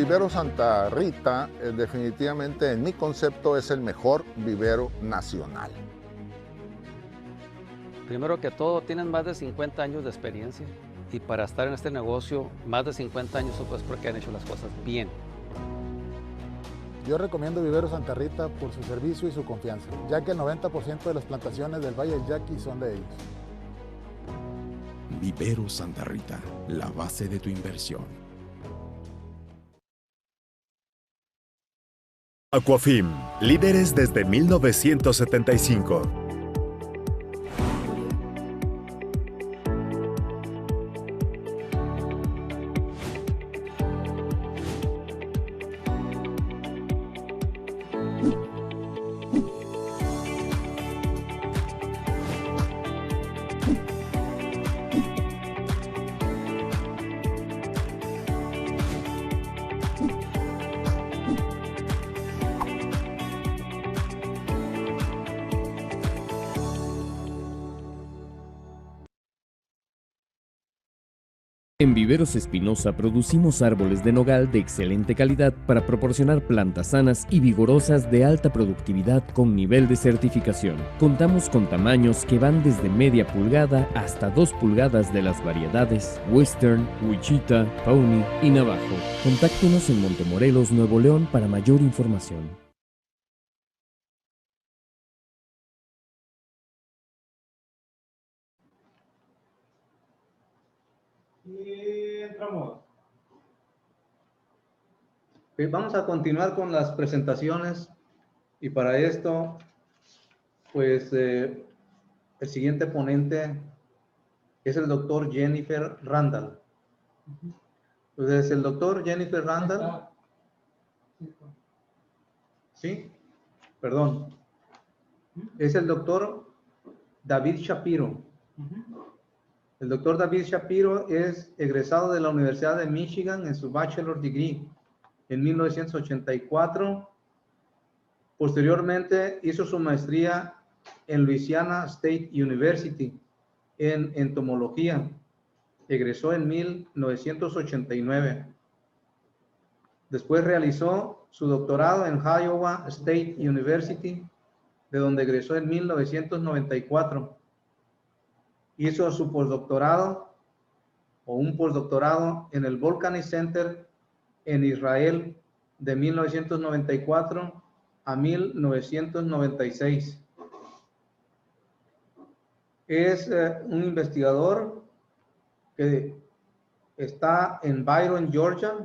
vivero Santa Rita definitivamente en mi concepto es el mejor vivero nacional. Primero que todo, tienen más de 50 años de experiencia y para estar en este negocio, más de 50 años pues porque han hecho las cosas bien. Yo recomiendo Vivero Santa Rita por su servicio y su confianza, ya que el 90% de las plantaciones del Valle del Yaqui son de ellos. Vivero Santa Rita, la base de tu inversión. Aquafim, líderes desde 1975. En Viveros Espinosa producimos árboles de nogal de excelente calidad para proporcionar plantas sanas y vigorosas de alta productividad con nivel de certificación. Contamos con tamaños que van desde media pulgada hasta 2 pulgadas de las variedades Western, Wichita, Pawnee y Navajo. Contáctenos en Montemorelos, Nuevo León para mayor información. Y entramos. Vamos a continuar con las presentaciones y para esto, pues el siguiente ponente es el doctor Jennifer Randall. Entonces, el doctor Jennifer Randall, sí, perdón, es el doctor David Shapiro. El doctor David Shapiro es egresado de la Universidad de Michigan en su Bachelor Degree en 1984. Posteriormente hizo su maestría en Louisiana State University en entomología. Egresó en 1989. Después realizó su doctorado en Iowa State University, de donde egresó en 1994. Hizo su postdoctorado o un postdoctorado en el Volcanic Center en Israel de 1994 a 1996. Es un investigador que está en Byron, Georgia,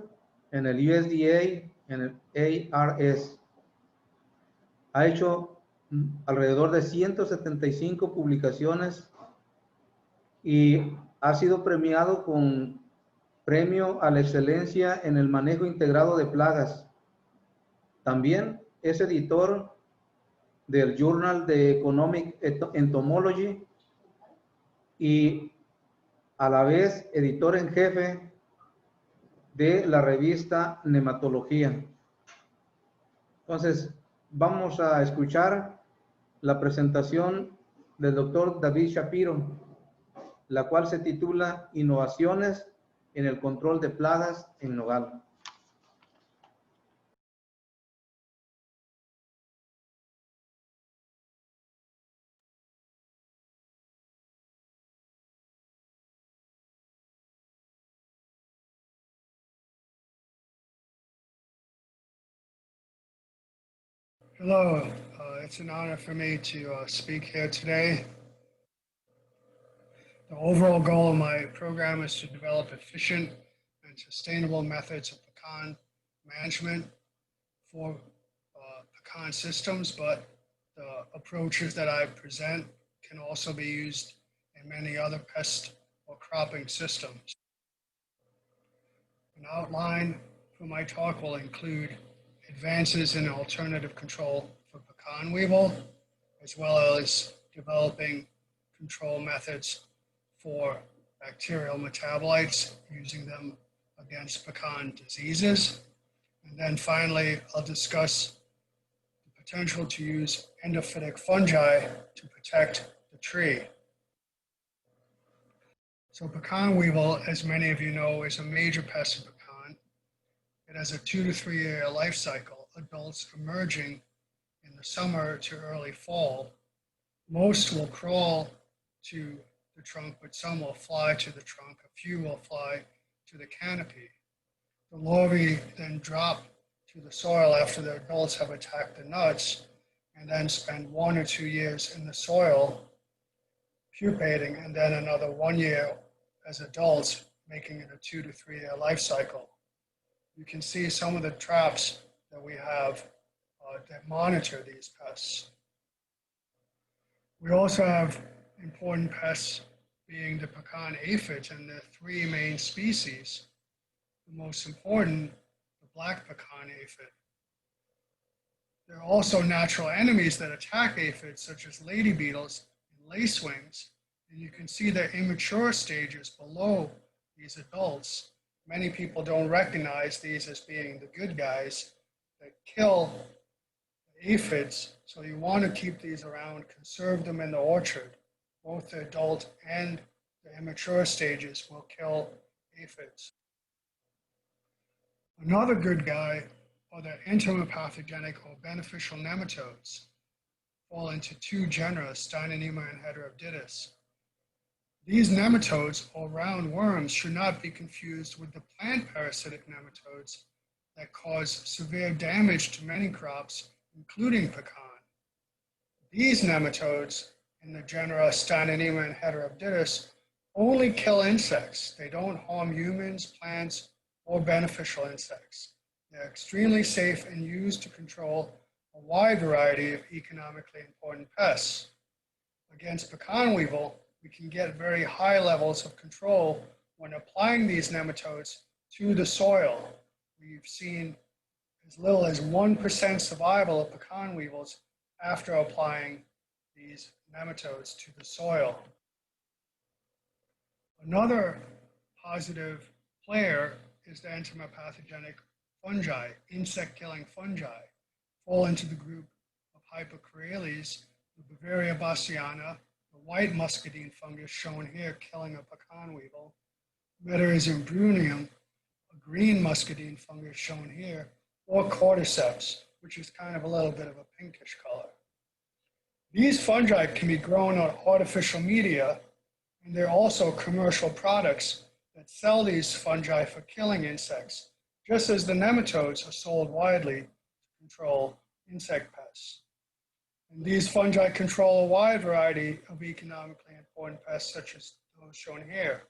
en el USDA, en el ARS. Ha hecho alrededor de 175 publicaciones y ha sido premiado con Premio a la Excelencia en el Manejo Integrado de Plagas. También es editor del Journal de Economic Entomology y a la vez editor en jefe de la revista Nematología. Entonces, vamos a escuchar la presentación del doctor David Shapiro, la cual se titula Innovaciones en el control de plagas en nogal. Hello, it's an honor for me to speak here today. The overall goal of my program is to develop efficient and sustainable methods of pecan management for pecan systems, but the approaches that I present can also be used in many other pest or cropping systems. An outline for my talk will include advances in alternative control for pecan weevil, as well as developing control methods for bacterial metabolites, using them against pecan diseases. And then finally, I'll discuss the potential to use endophytic fungi to protect the tree. So pecan weevil, as many of you know, is a major pest of pecan. It has a 2 to 3 year life cycle, adults emerging in the summer to early fall. Most will crawl to the trunk, but some will fly to the trunk. A few will fly to the canopy. The larvae then drop to the soil after the adults have attacked the nuts, and then spend 1 or 2 years in the soil pupating, and then another 1 year as adults, making it a 2 to 3 year life cycle. You can see some of the traps that we have that monitor these pests. We also have important pests being the pecan aphids and the 3 main species. The most important, the black pecan aphid. There are also natural enemies that attack aphids, such as lady beetles and lacewings, and you can see their immature stages below these adults. Many people don't recognize these as being the good guys that kill the aphids, so you want to keep these around, conserve them in the orchard. Both the adult and the immature stages will kill aphids. Another good guy are the entomopathogenic or beneficial nematodes, fall into 2 genera, Steinonema and Heterobditis. These nematodes, or round worms, should not be confused with the plant parasitic nematodes that cause severe damage to many crops, including pecan. These nematodes in the genera Steinonema and Heterobditis only kill insects. They don't harm humans, plants, or beneficial insects. They're extremely safe and used to control a wide variety of economically important pests. Against pecan weevil, we can get very high levels of control when applying these nematodes to the soil. We've seen as little as 1% survival of pecan weevils after applying these nematodes to the soil. Another positive player is the entomopathogenic fungi, insect-killing fungi, fall into the group of Hypocoreales, the Bavaria bassiana, the white muscadine fungus shown here killing a pecan weevil, Metarism brunium, a green muscadine fungus shown here, or cordyceps, which is kind of a little bit of a pinkish color. These fungi can be grown on artificial media, and there are also commercial products that sell these fungi for killing insects, just as the nematodes are sold widely to control insect pests. And these fungi control a wide variety of economically important pests, such as those shown here.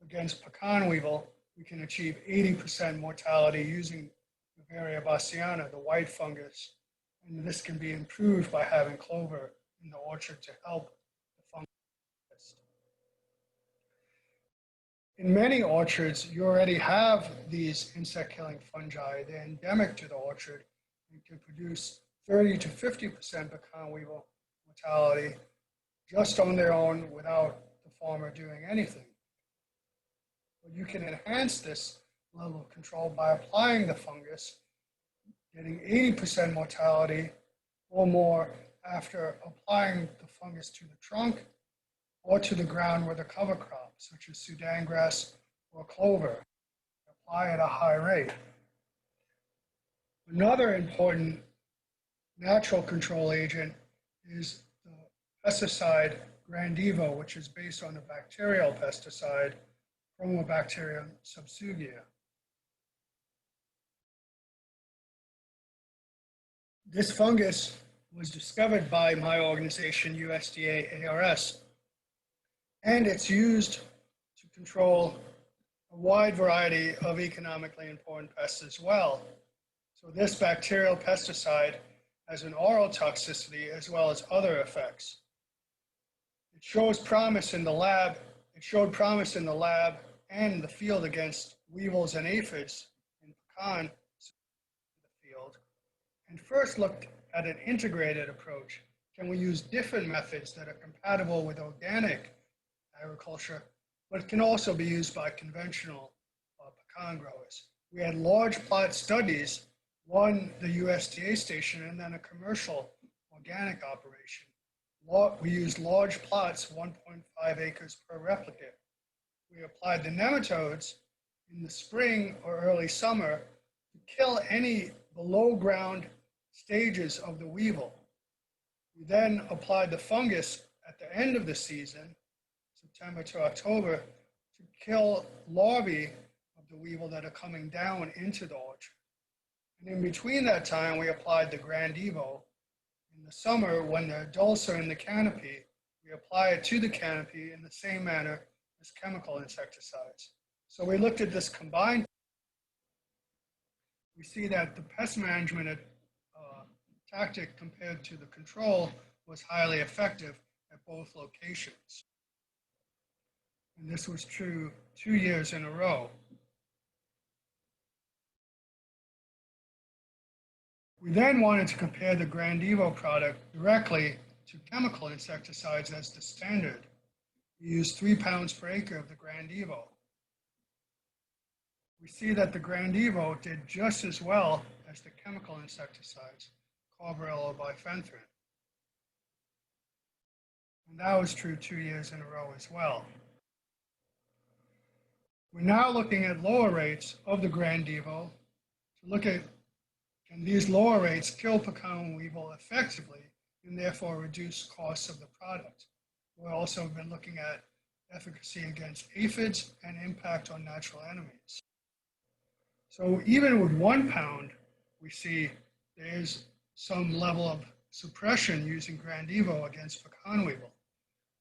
Against pecan weevil, we can achieve 80% mortality using Bavaria bassiana, the white fungus, and this can be improved by having clover in the orchard to help the fungus. In many orchards, you already have these insect-killing fungi. They're endemic to the orchard and can produce 30 to 50% pecan weevil mortality just on their own without the farmer doing anything. But you can enhance this level of control by applying the fungus, getting 80% mortality or more after applying the fungus to the trunk or to the ground with a cover crop, such as Sudan grass or clover. Apply at a high rate. Another important natural control agent is the pesticide Grandivo, which is based on a bacterial pesticide, Promobacterium subsugia. This fungus was discovered by my organization, USDA ARS, and it's used to control a wide variety of economically important pests as well. So this bacterial pesticide has an oral toxicity as well as other effects. It shows promise in the lab. It showed promise in the lab and the field against weevils and aphids in pecan field, and first looked at an integrated approach. Can we use different methods that are compatible with organic agriculture, but can also be used by conventional pecan growers? We had large plot studies, one the USDA station and then a commercial organic operation. We used large plots, 1.5 acres per replicate. We applied the nematodes in the spring or early summer to kill any below ground stages of the weevil. We then applied the fungus at the end of the season, September to October, to kill larvae of the weevil that are coming down into the orchard. And in between that time, we applied the Grand Evo. In the summer, when the adults are in the canopy, we apply it to the canopy in the same manner as chemical insecticides. So we looked at this combined. We see that the pest management tactic compared to the control was highly effective at both locations. And this was true 2 years in a row. We then wanted to compare the Grand Evo product directly to chemical insecticides as the standard. We used 3 pounds per acre of the Grand Evo. We see that the Grand Evo did just as well as the chemical insecticides, carbaryl or bifenthrin. And that was true 2 years in a row as well. We're now looking at lower rates of the Grand Evo to look at, can these lower rates kill pecan weevil effectively and therefore reduce costs of the product. We've also been looking at efficacy against aphids and impact on natural enemies. So even with 1 pound, we see there's some level of suppression using Grand Evo against pecan weevil.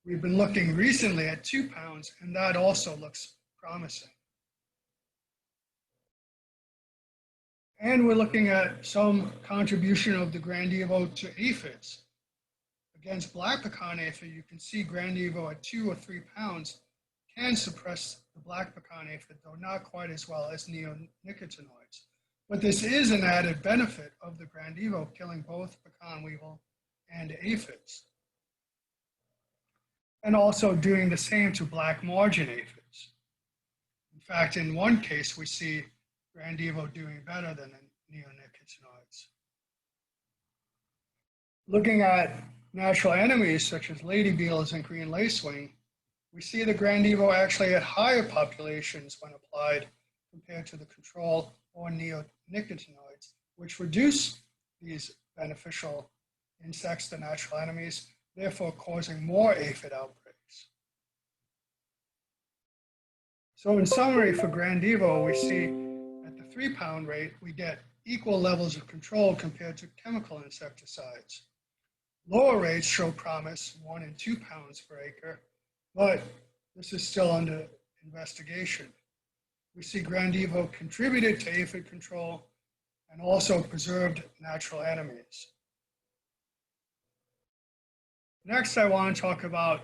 We've been looking recently at 2 pounds, and that also looks promising. And we're looking at some contribution of the Grand Evo to aphids. Against black pecan aphid, you can see Grand Evo at 2 or 3 pounds can suppress the black pecan aphid, though not quite as well as neonicotinoids. But this is an added benefit of the Grand Evo, killing both pecan weevil and aphids. And also doing the same to black margin aphids. In fact, in one case, we see Grand Evo doing better than neonicotinoids. Looking at natural enemies such as lady beetles and green lacewing, we see the Grand Evo actually at higher populations when applied compared to the control or neonicotinoids, which reduce these beneficial insects to natural enemies, therefore causing more aphid outbreaks. So in summary, for Grand Evo, we see at the 3 pound rate, we get equal levels of control compared to chemical insecticides. Lower rates show promise, 1 and 2 pounds per acre, but this is still under investigation. We see Grand Evo contributed to aphid control and also preserved natural enemies. Next, I want to talk about